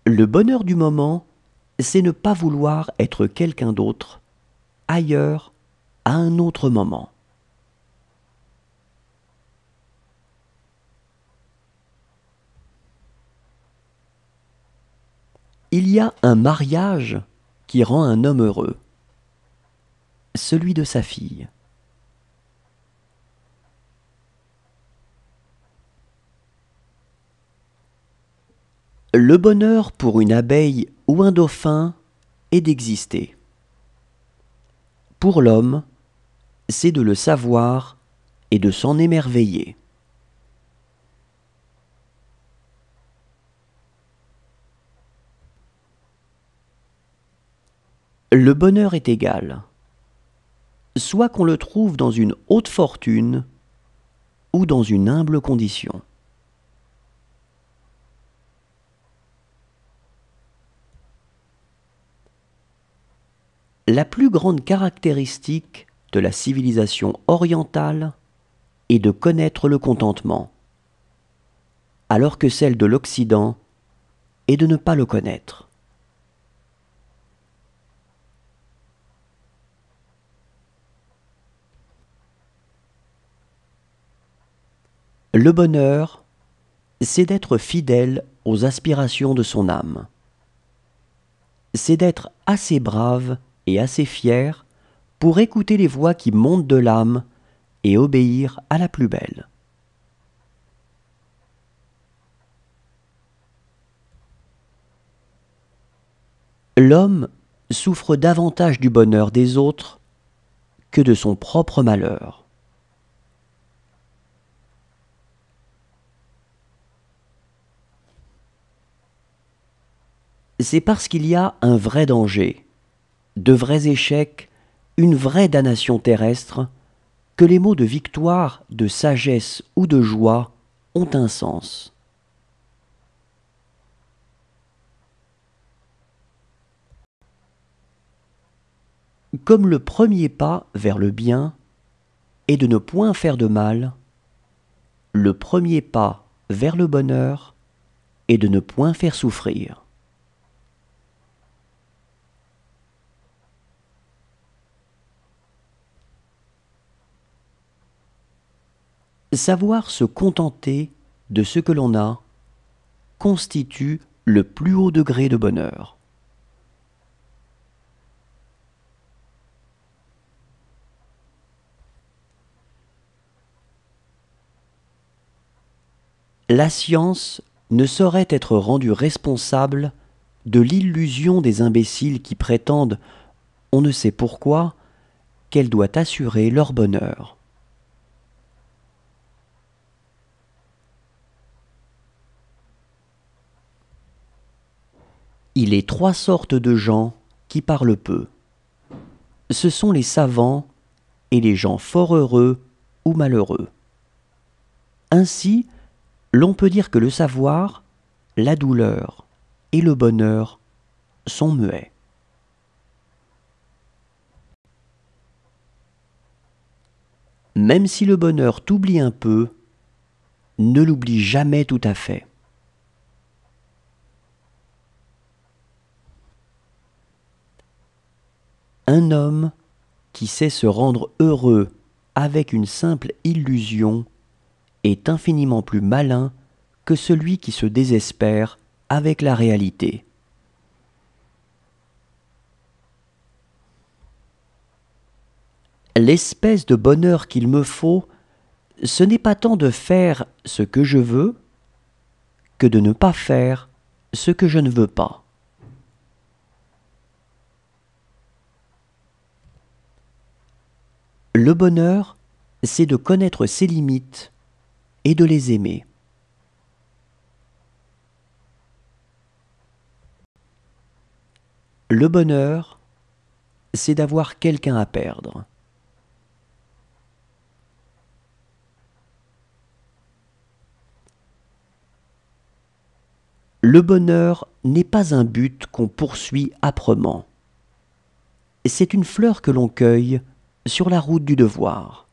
Le bonheur du moment, c'est ne pas vouloir être quelqu'un d'autre, ailleurs, à un autre moment. Il y a un mariage qui rend un homme heureux, celui de sa fille. Le bonheur pour une abeille ou un dauphin est d'exister. Pour l'homme, c'est de le savoir et de s'en émerveiller. Le bonheur est égal, soit qu'on le trouve dans une haute fortune ou dans une humble condition. La plus grande caractéristique de la civilisation orientale est de connaître le contentement, alors que celle de l'Occident est de ne pas le connaître. Le bonheur, c'est d'être fidèle aux aspirations de son âme. C'est d'être assez brave et assez fier pour écouter les voix qui montent de l'âme et obéir à la plus belle. L'homme souffre davantage du bonheur des autres que de son propre malheur. C'est parce qu'il y a un vrai danger, de vrais échecs, une vraie damnation terrestre, que les mots de victoire, de sagesse ou de joie ont un sens. Comme le premier pas vers le bien est de ne point faire de mal, le premier pas vers le bonheur est de ne point faire souffrir. Savoir se contenter de ce que l'on a constitue le plus haut degré de bonheur. La science ne saurait être rendue responsable de l'illusion des imbéciles qui prétendent, on ne sait pourquoi, qu'elle doit assurer leur bonheur. Il est trois sortes de gens qui parlent peu. Ce sont les savants et les gens fort heureux ou malheureux. Ainsi, l'on peut dire que le savoir, la douleur et le bonheur sont muets. Même si le bonheur t'oublie un peu, ne l'oublie jamais tout à fait. Un homme qui sait se rendre heureux avec une simple illusion est infiniment plus malin que celui qui se désespère avec la réalité. L'espèce de bonheur qu'il me faut, ce n'est pas tant de faire ce que je veux que de ne pas faire ce que je ne veux pas. Le bonheur, c'est de connaître ses limites et de les aimer. Le bonheur, c'est d'avoir quelqu'un à perdre. Le bonheur n'est pas un but qu'on poursuit âprement. C'est une fleur que l'on cueille sur la route du devoir.